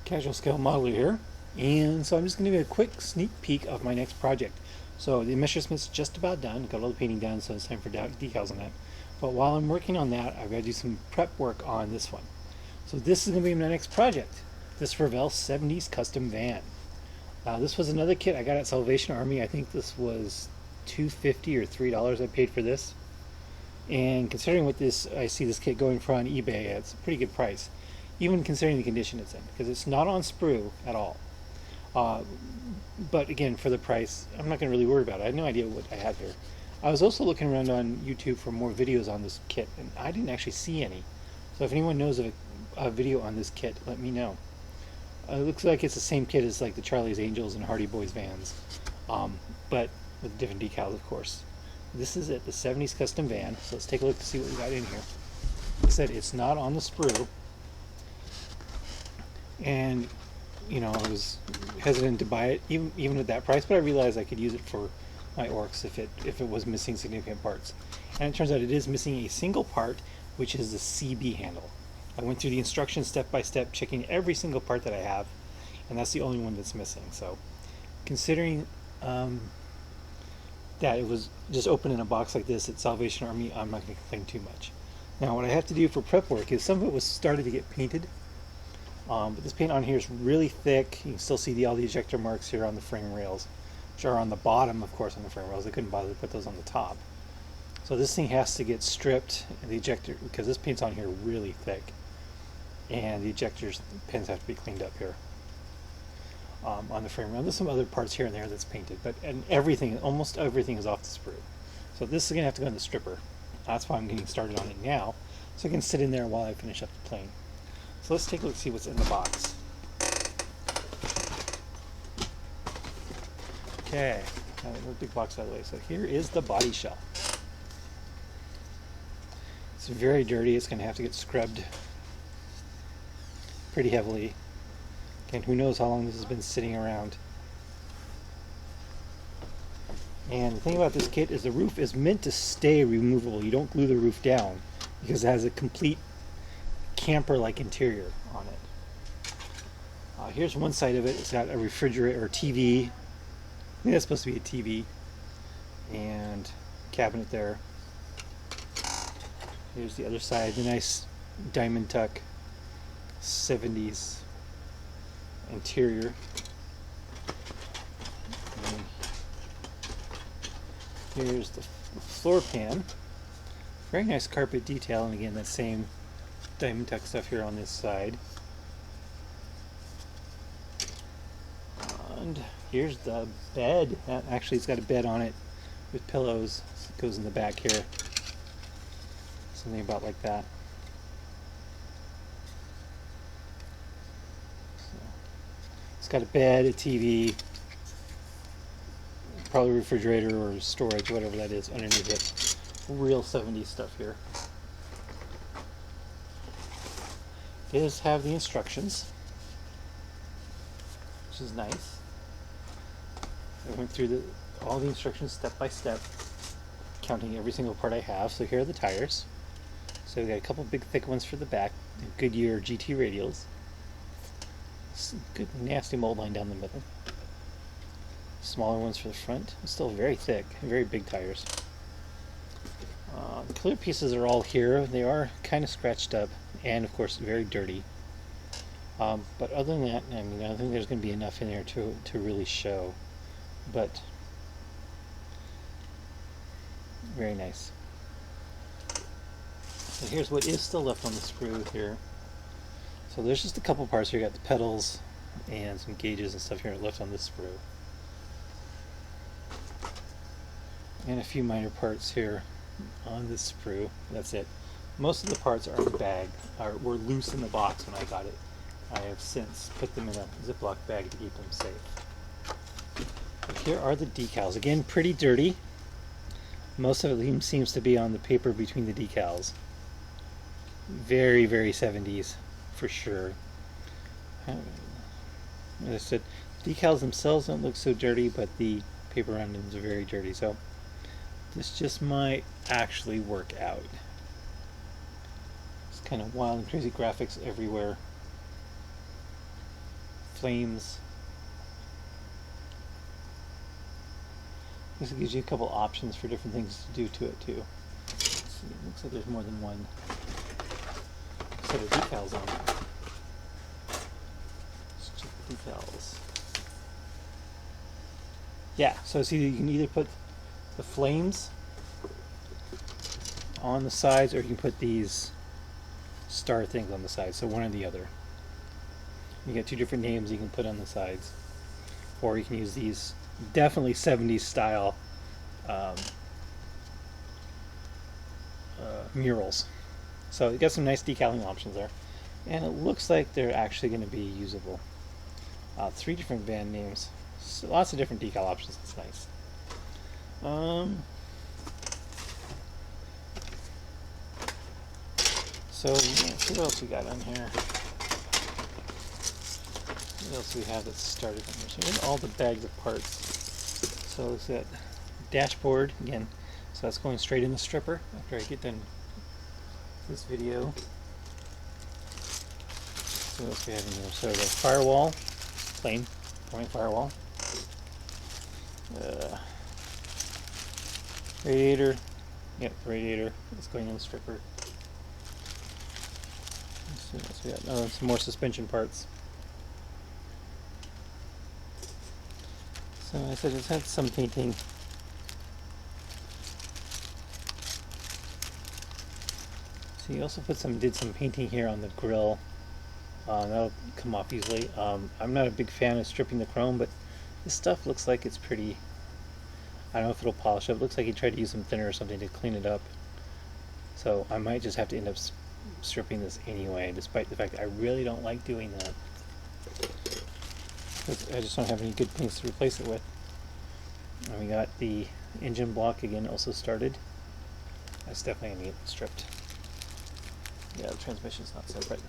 Casual Scale Modeler here, and so I'm just going to give you a quick sneak peek of my next project. So the measurement's just about done, got all the painting done, so it's time for decals on that. But while I'm working on that, I've got to do some prep work on this one. So this is going to be my next project, this Revell 70's custom van. This was another kit I got at Salvation Army. I think this was $2.50 or $3 I paid for this. And considering what I see this kit going for on eBay, it's a pretty good price, even considering the condition it's in, because it's not on sprue at all. But again, for the price, I'm not going to really worry about it. I had no idea what I had here. I was also looking around on YouTube for more videos on this kit, and I didn't actually see any. So if anyone knows of a video on this kit, let me know. It looks like it's the same kit as like the Charlie's Angels and Hardy Boys vans, but with different decals, of course. This is it, the 70's custom van. So let's take a look to see what we got in here. Like I said, it's not on the sprue, and you know, I was hesitant to buy it even at that price, but I realized I could use it for my orcs if it was missing significant parts. And it turns out it is missing a single part, which is the CB handle. I went through the instructions step by step, checking every single part that I have, and that's the only one that's missing. So considering that it was just open in a box like this at Salvation Army, I'm not going to complain too much. Now what I have to do for prep work is some of it was started to get painted, but this paint on here is really thick. You can still see all the ejector marks here on the frame rails, which are on the bottom, of course, on the frame rails. I couldn't bother to put those on the top. So this thing has to get stripped, and the ejector, because this paint's on here really thick, and the ejectors pins have to be cleaned up here on the frame rail. There's some other parts here and there that's painted, but almost everything is off the sprue. So this is going to have to go in the stripper. That's why I'm getting started on it now, so I can sit in there while I finish up the plane. So let's take a look and see what's in the box. Okay, move the big box out of the way. So here is the body shell. It's very dirty. It's going to have to get scrubbed pretty heavily. Again, who knows how long this has been sitting around. And the thing about this kit is the roof is meant to stay removable. You don't glue the roof down because it has a complete camper-like interior on it. Here's one side of it. It's got a refrigerator or TV. I think that's supposed to be a TV. And cabinet there. Here's the other side, the nice diamond tuck 70's interior. And here's the floor pan. Very nice carpet detail, and again that same diamond tuck stuff here on this side. And here's the bed. Actually, it's got a bed on it with pillows. It goes in the back here. Something about like that. So, it's got a bed, a TV, probably a refrigerator or storage, whatever that is, underneath it. Real 70s stuff here. It does have the instructions, which is nice. I went through all the instructions step by step, counting every single part I have. So here are the tires. So we got a couple big thick ones for the back, Goodyear GT radials. Some good nasty mold line down the middle. Smaller ones for the front. Still very thick, very big tires. The clear pieces are all here. They are kind of scratched up and of course very dirty. But other than that, I mean, I don't think there's going to be enough in there to really show. But very nice. So here's what is still left on the sprue here. So there's just a couple parts here. You got the pedals and some gauges and stuff here left on this sprue. And a few minor parts here on this sprue. That's it. Most of the parts are in the bag, were loose in the box when I got it. I have since put them in a Ziploc bag to keep them safe. But here are the decals. Again, pretty dirty. Most of it seems to be on the paper between the decals. Very, very 70s for sure. As I said, decals themselves don't look so dirty, but the paper around them is very dirty. So this just might actually work out. It's kind of wild and crazy graphics everywhere. flames. This gives you a couple options for different things to do to it too. Let's see, it looks like there's more than one set of decals on it. Let's check the decals. Yeah, so see, you can either put the flames on the sides, or you can put these star things on the sides, so one or the other. You get two different names you can put on the sides, or you can use these definitely 70s style murals. So you got some nice decaling options there, and it looks like they're actually going to be usable. 3 different band names, so lots of different decal options. It's nice. So let's see what else we got on here. What else do we have that's started on here? So we have all the bags of parts. So it's that dashboard again. So that's going straight in the stripper after I get done this video. So what else do we have in here? So the firewall, plain firewall. Radiator. Yep, radiator. It's going in the stripper. Let's see what else we got. Oh, some more suspension parts. So I said it's had some painting. So you also did some painting here on the grill. That'll come off easily. I'm not a big fan of stripping the chrome, but this stuff looks like it's pretty. I don't know if it'll polish up. It looks like he tried to use some thinner or something to clean it up. So I might just have to end up stripping this anyway, despite the fact that I really don't like doing that. I just don't have any good paints to replace it with. And we got the engine block again also started. That's definitely going to get stripped. Yeah, the transmission's not separate.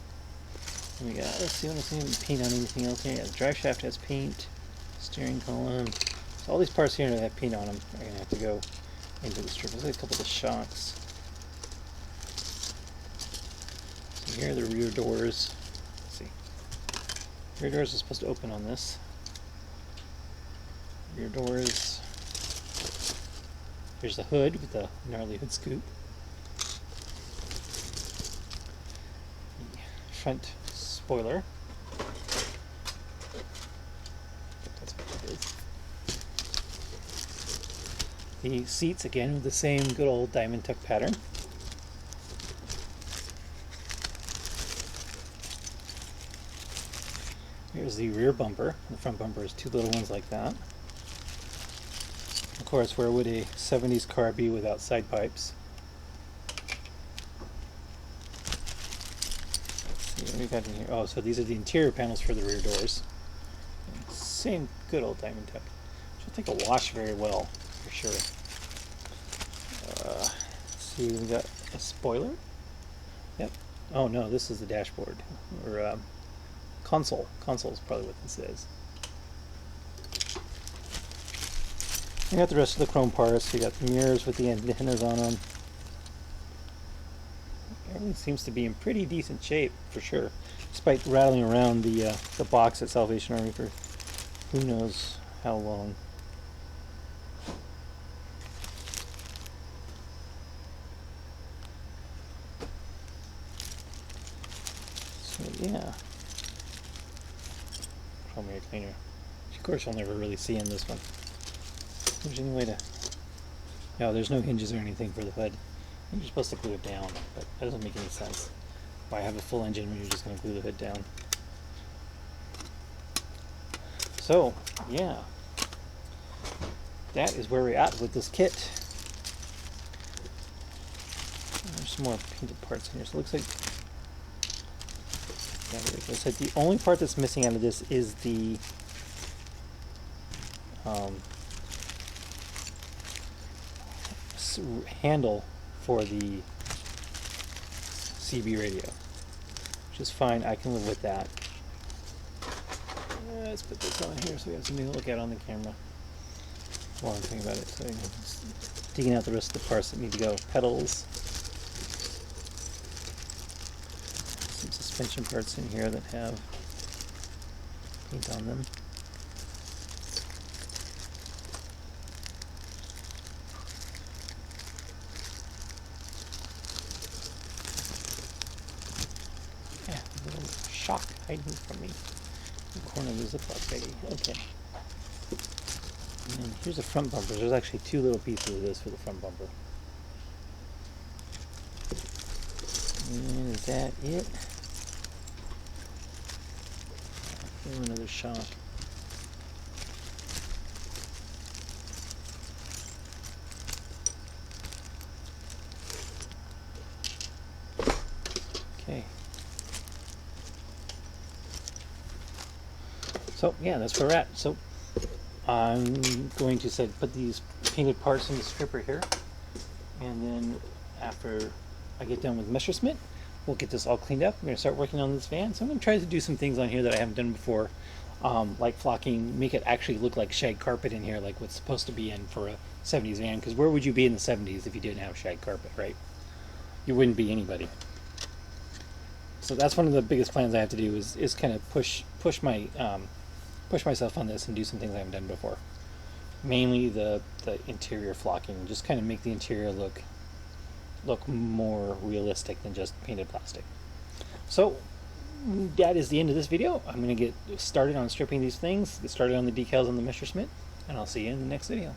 And we got, let's see, I want to see any paint on anything else here. Yeah, the drive shaft has paint, steering column. So all these parts here that have paint on them are going to have to go into the strip. Let's look at a couple of the shocks. So here are the rear doors. Let's see. Rear doors are supposed to open on this. Rear doors. Here's the hood with the gnarly hood scoop. The front spoiler. That's what it is. The seats again with the same good old diamond tuck pattern. Here's the rear bumper. The front bumper is 2 little ones like that. Of course, where would a 70s car be without side pipes? Let's see what we got in here. Oh, so these are the interior panels for the rear doors. Same good old diamond tuck. Should take a wash very well, for sure. Let's see, we got a spoiler. Yep. Oh no, this is the dashboard. Or console. Console is probably what this is. You got the rest of the chrome parts. You got the mirrors with the antennas on them. Everything seems to be in pretty decent shape, for sure, despite rattling around the box at Salvation Army for who knows how long. So yeah, chrome air cleaner, which of course you'll never really see in this one. There's any way to... No, there's no hinges or anything for the hood. You're supposed to glue it down, but that doesn't make any sense. Why have a full engine when you're just going to glue the hood down? So, yeah. That is where we're at with this kit. There's some more painted parts in here. So it looks like... Yeah, like I said, the only part that's missing out of this is the... handle for the CB radio, which is fine. I can live with that. Let's put this on here so we have something to look at on the camera while I'm thinking about it. So I'm digging out the rest of the parts that need to go. Pedals, some suspension parts in here that have paint on them. Yeah, a little shock hiding from me. The corner of the Ziploc baggie. Okay. And then here's the front bumper. There's actually two little pieces of this for the front bumper. And is that it? Another shock. Okay. So yeah, that's where we're at. So I'm going to put these painted parts in the stripper here, and then after I get done with Messerschmitt, we'll get this all cleaned up. I'm going to start working on this van. So I'm going to try to do some things on here that I haven't done before, like flocking, make it actually look like shag carpet in here, like what's supposed to be in for a 70s van. Because where would you be in the 70s if you didn't have shag carpet, right? You wouldn't be anybody. So that's one of the biggest plans I have to do is kind of push myself on this and do some things I haven't done before. Mainly the interior flocking, just kind of make the interior look more realistic than just painted plastic. So that is the end of this video. I'm going to get started on stripping these things, get started on the decals on the Messerschmitt, and I'll see you in the next video.